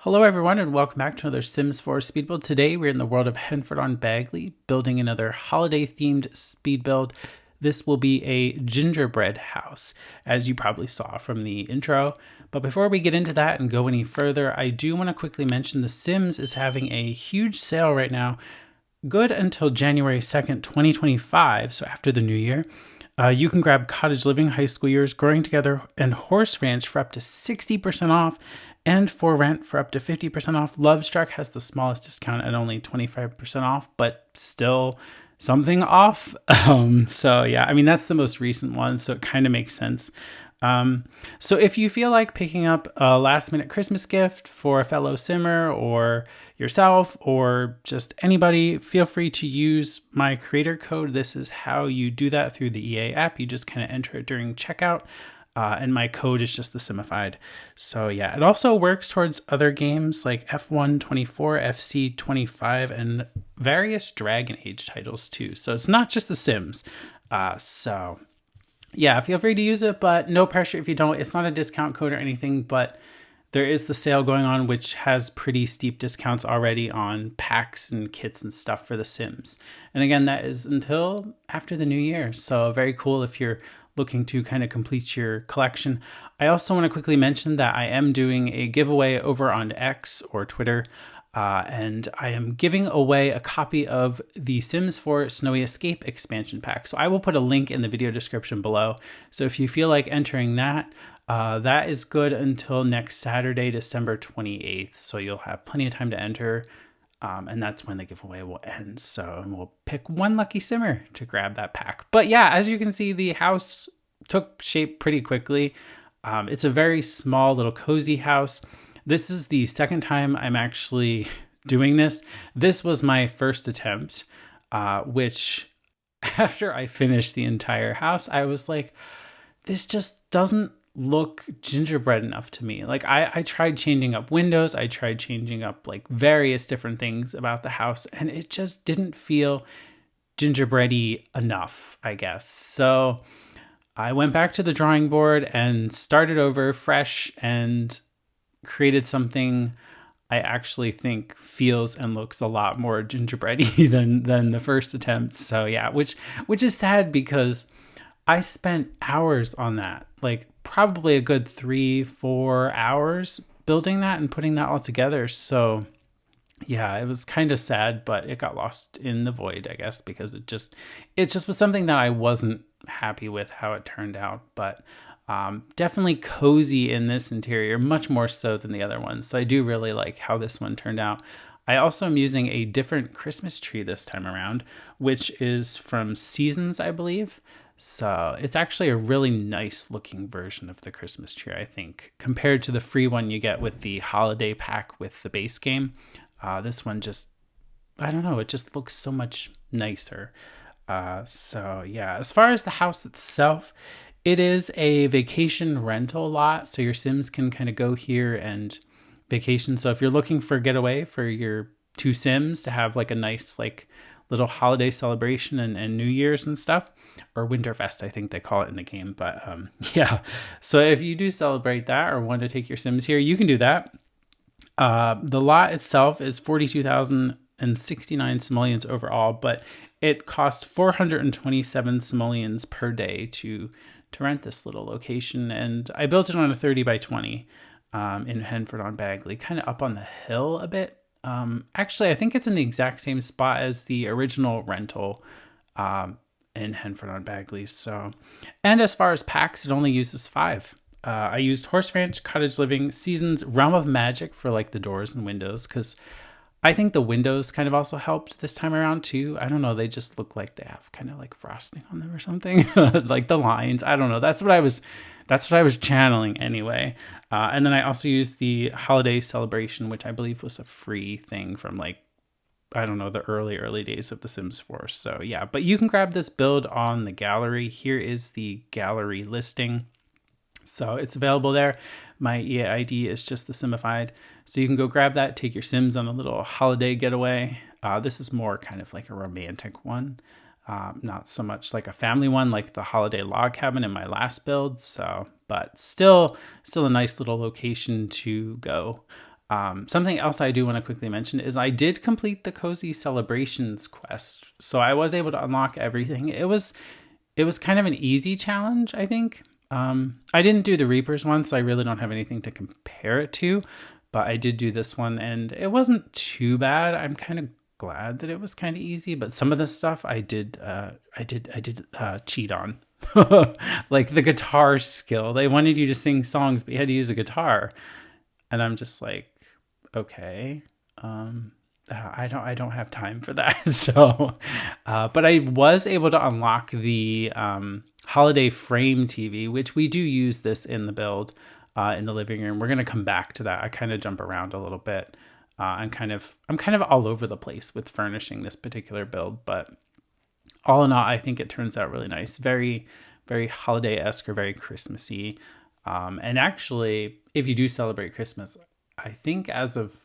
Hello everyone and welcome back to another Sims 4 speed build. Today we're in the world of Henford-on-Bagley building another holiday themed speed build. This will be a gingerbread house, as you probably saw from the intro. But before we get into that and go any further, I do want to quickly mention The Sims is having a huge sale right now, good until January 2nd, 2025, so after the new year. You can grab Cottage Living, High School Years, Growing Together, and Horse Ranch for up to 60% off, and For Rent for up to 50% off. Lovestruck has the smallest discount at only 25% off, but still something off. So yeah, I mean, that's the most recent one, so it kind of makes sense. So if you feel like picking up a last minute Christmas gift for a fellow simmer or yourself or just anybody, feel free to use my creator code. This is how you do that through the EA app. You just kind of enter it during checkout. And my code is just TheSimified. So yeah, it also works towards other games like F1 24, FC 25, and various Dragon Age titles too. So it's not just The Sims. So yeah, feel free to use it, but no pressure if you don't. It's not a discount code or anything, but there is the sale going on, which has pretty steep discounts already on packs and kits and stuff for The Sims. And again, that is until after the new year. So very cool if you're looking to kind of complete your collection. I also want to quickly mention that I am doing a giveaway over on X or Twitter. And I am giving away a copy of the Sims 4 Snowy Escape expansion pack. So I will put a link in the video description below. So if you feel like entering that, that is good until next Saturday, December 28th. So you'll have plenty of time to enter. And that's when the giveaway will end. So we'll pick one lucky simmer to grab that pack. But yeah, as you can see, the house took shape pretty quickly. It's a very small little cozy house. This is the second time I'm actually doing this. This was my first attempt, which after I finished the entire house, I was like, this just doesn't look gingerbread enough to me. Like I tried changing up windows. I tried changing up like various different things about the house, and it just didn't feel gingerbready enough, I guess. So I went back to the drawing board and started over fresh and created something I actually think feels and looks a lot more gingerbready than the first attempt. So yeah, which is sad because I spent hours on that, like probably a good 3-4 hours building that and putting that all together. So yeah, it was kind of sad, but it got lost in the void, I guess, because it just was something that I wasn't happy with how it turned out. But definitely cozy in this interior, much more so than the other ones. So I do really like how this one turned out. I also am using a different Christmas tree this time around, which is from Seasons, I believe. So it's actually a really nice looking version of the Christmas tree, I think, compared to the free one you get with the holiday pack with the base game. This one just, I don't know, it just looks so much nicer. So yeah, as far as the house itself, it is a vacation rental lot. So your Sims can kind of go here and vacation. So if you're looking for a getaway for your two Sims to have like a nice like little holiday celebration and New Year's and stuff, or Winterfest, I think they call it in the game. But yeah, so if you do celebrate that or want to take your Sims here, you can do that. The lot itself is 42,069 simoleons overall, but it costs 427 simoleons per day to rent this little location. And I built it on a 30 by 20 in Henford-on-Bagley, kind of up on the hill a bit. Actually, I think it's in the exact same spot as the original rental in Henford-on-Bagley. So, and as far as packs, it only uses 5. I used Horse Ranch, Cottage Living, Seasons, Realm of Magic for like the doors and windows, because I think the windows kind of also helped this time around too. I don't know, they just look like they have kind of like frosting on them or something. Like the lines, I don't know. That's what I was channeling anyway. And then I also used the holiday celebration, which I believe was a free thing from like, I don't know, the early days of The Sims 4. So yeah, but you can grab this build on the gallery. Here is the gallery listing. So it's available there. My EA ID is just TheSimified. So you can go grab that, take your Sims on a little holiday getaway. This is more kind of like a romantic one. Not so much like a family one like the holiday log cabin in my last build. So, but still a nice little location to go. Something else I do want to quickly mention is I did complete the Cozy Celebrations quest. So I was able to unlock everything. It was kind of an easy challenge, I think. I didn't do the Reapers one, so I really don't have anything to compare it to, but I did do this one and it wasn't too bad. I'm kind of glad that it was kind of easy, but some of the stuff I did cheat on. Like the guitar skill. They wanted you to sing songs, but you had to use a guitar. And I'm just like, okay. I don't have time for that. So, but I was able to unlock the holiday frame TV, which we do use this in the build in the living room. We're gonna come back to that. I kind of jump around a little bit. I'm kind of all over the place with furnishing this particular build, but all in all, I think it turns out really nice. Very, very holiday-esque or very Christmassy. And actually, if you do celebrate Christmas, I think as of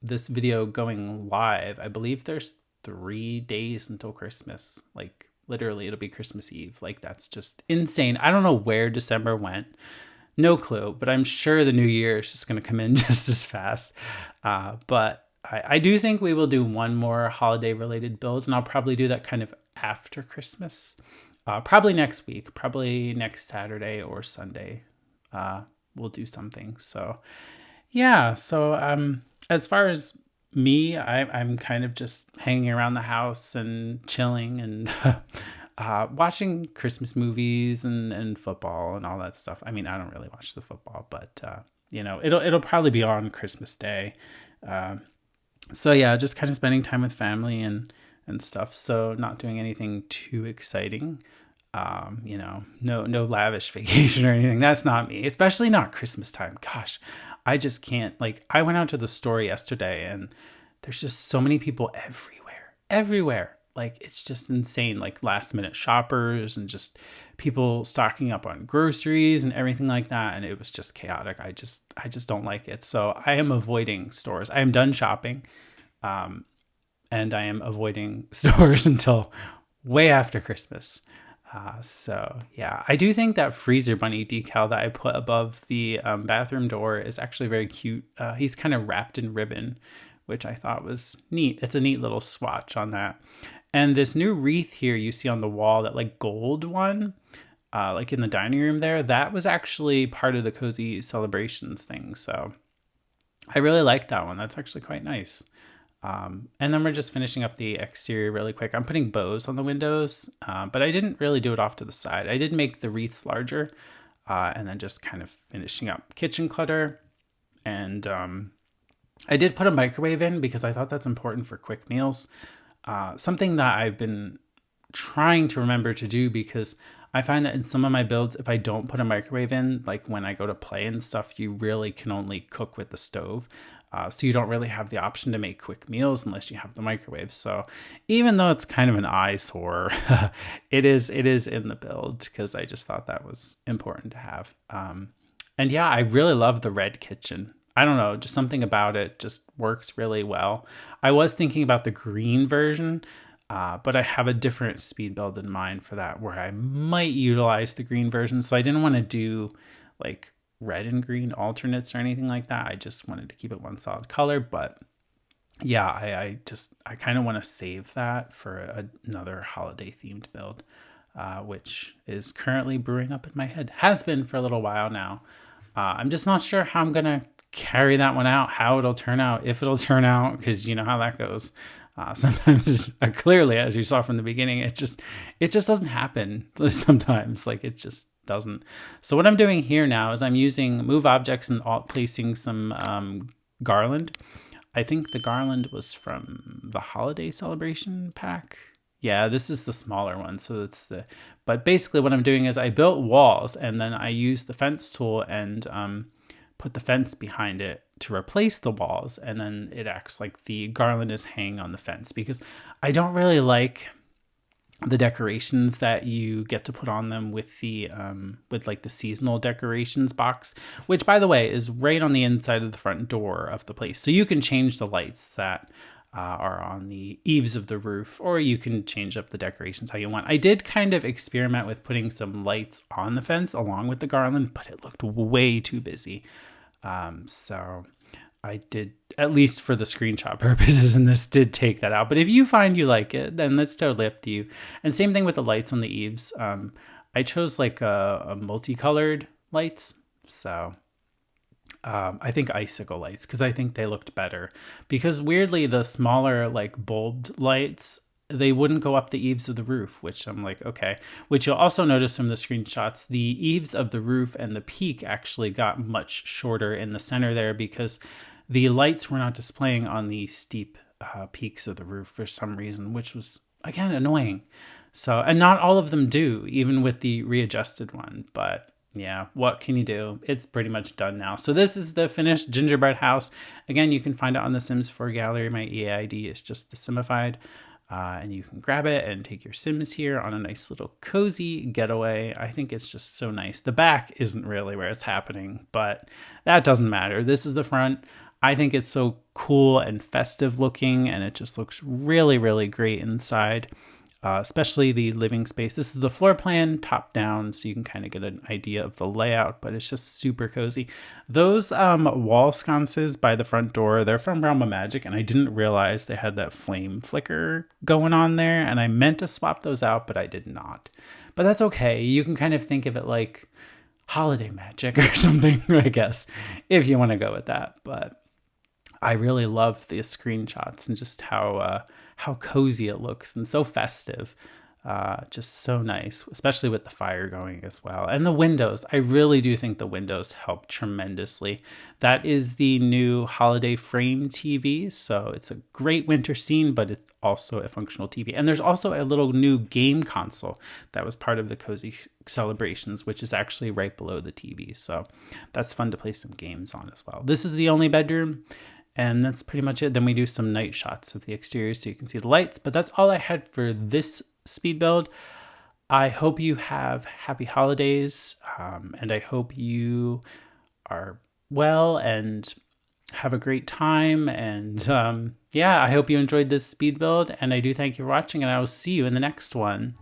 this video going live, I believe there's 3 days until Christmas. Like literally it'll be Christmas Eve. Like that's just insane. I don't know where December went. No clue, but I'm sure the new year is just going to come in just as fast. But I do think we will do one more holiday related build, and I'll probably do that kind of after Christmas. Probably next week, probably next Saturday or Sunday. We'll do something. So yeah. So as far as me, I'm kind of just hanging around the house and chilling and watching Christmas movies and football and all that stuff. I mean, I don't really watch the football, but it'll probably be on Christmas Day. So yeah, just kind of spending time with family and stuff. So not doing anything too exciting. No lavish vacation or anything. That's not me, especially not Christmas time. Gosh, I just can't. Like, I went out to the store yesterday and there's just so many people everywhere. Like, it's just insane. Like last minute shoppers and just people stocking up on groceries and everything like that. And it was just chaotic. I just don't like it. So I am avoiding stores. I am done shopping. And I am avoiding stores until way after Christmas. So yeah, I do think that freezer bunny decal that I put above the bathroom door is actually very cute. He's kind of wrapped in ribbon, which I thought was neat. It's a neat little swatch on that. And this new wreath here you see on the wall, that like gold one, like in the dining room there, that was actually part of the Cozy Celebrations thing. So I really like that one. That's actually quite nice. And then we're just finishing up the exterior really quick. I'm putting bows on the windows, but I didn't really do it off to the side. I did make the wreaths larger, and then just kind of finishing up kitchen clutter. And I did put a microwave in because I thought that's important for quick meals. Something that I've been trying to remember to do, because I find that in some of my builds, if I don't put a microwave in, like when I go to play and stuff, you really can only cook with the stove. So you don't really have the option to make quick meals unless you have the microwave. So even though it's kind of an eyesore, it is in the build because I just thought that was important to have. And yeah, I really love the red kitchen. I don't know, just something about it just works really well. I was thinking about the green version, but I have a different speed build in mind for that where I might utilize the green version. So I didn't want to do like red and green alternates or anything like that. I just wanted to keep it one solid color. But yeah, I kind of want to save that for another holiday themed build, which is currently brewing up in my head. Has been for a little while now. I'm just not sure how I'm going to carry that one out, how it'll turn out, if it'll turn out, because you know how that goes. Sometimes clearly, as you saw from the beginning, it just doesn't happen. Sometimes, like, it just doesn't. So what I'm doing here now is I'm using move objects and placing some garland. I think the garland was from the holiday celebration pack. Yeah, this is the smaller one. So but basically what I'm doing is I built walls and then I used the fence tool and put the fence behind it to replace the walls. And then it acts like the garland is hanging on the fence, because I don't really like the decorations that you get to put on them with the like the seasonal decorations box, which by the way is right on the inside of the front door of the place. So you can change the lights that are on the eaves of the roof, or you can change up the decorations how you want. I did kind of experiment with putting some lights on the fence along with the garland, but it looked way too busy. So I did, at least for the screenshot purposes, and this did take that out. But if you find you like it, then that's totally up to you. And same thing with the lights on the eaves. I chose like a multicolored lights. So I think icicle lights, because I think they looked better. Because weirdly, the smaller like bulbed lights, they wouldn't go up the eaves of the roof, which I'm like, okay. Which you'll also notice from the screenshots, the eaves of the roof and the peak actually got much shorter in the center there, because the lights were not displaying on the steep peaks of the roof for some reason, which was, again, annoying. So, and not all of them do, even with the readjusted one. But yeah, what can you do? It's pretty much done now. So this is the finished gingerbread house. Again, you can find it on the Sims 4 gallery. My EAID is just TheSimified. And you can grab it and take your Sims here on a nice little cozy getaway. I think it's just so nice. The back isn't really where it's happening, but that doesn't matter. This is the front. I think it's so cool and festive looking, and it just looks really, really great inside. Especially the living space. This is the floor plan top down, so you can kind of get an idea of the layout, but it's just super cozy. Those wall sconces by the front door, they're from Realm of Magic, and I didn't realize they had that flame flicker going on there, and I meant to swap those out, but I did not. But that's okay. You can kind of think of it like holiday magic or something, I guess, if you want to go with that. But I really love the screenshots and just how cozy it looks and so festive. Just so nice, especially with the fire going as well. And the windows, I really do think the windows help tremendously. That is the new holiday frame TV. So it's a great winter scene, but it's also a functional TV. And there's also a little new game console that was part of the Cozy Celebrations, which is actually right below the TV. So that's fun to play some games on as well. This is the only bedroom. And that's pretty much it. Then we do some night shots of the exterior so you can see the lights. But that's all I had for this speed build. I hope you have happy holidays. And I hope you are well and have a great time. And yeah, I hope you enjoyed this speed build. And I do thank you for watching. And I will see you in the next one.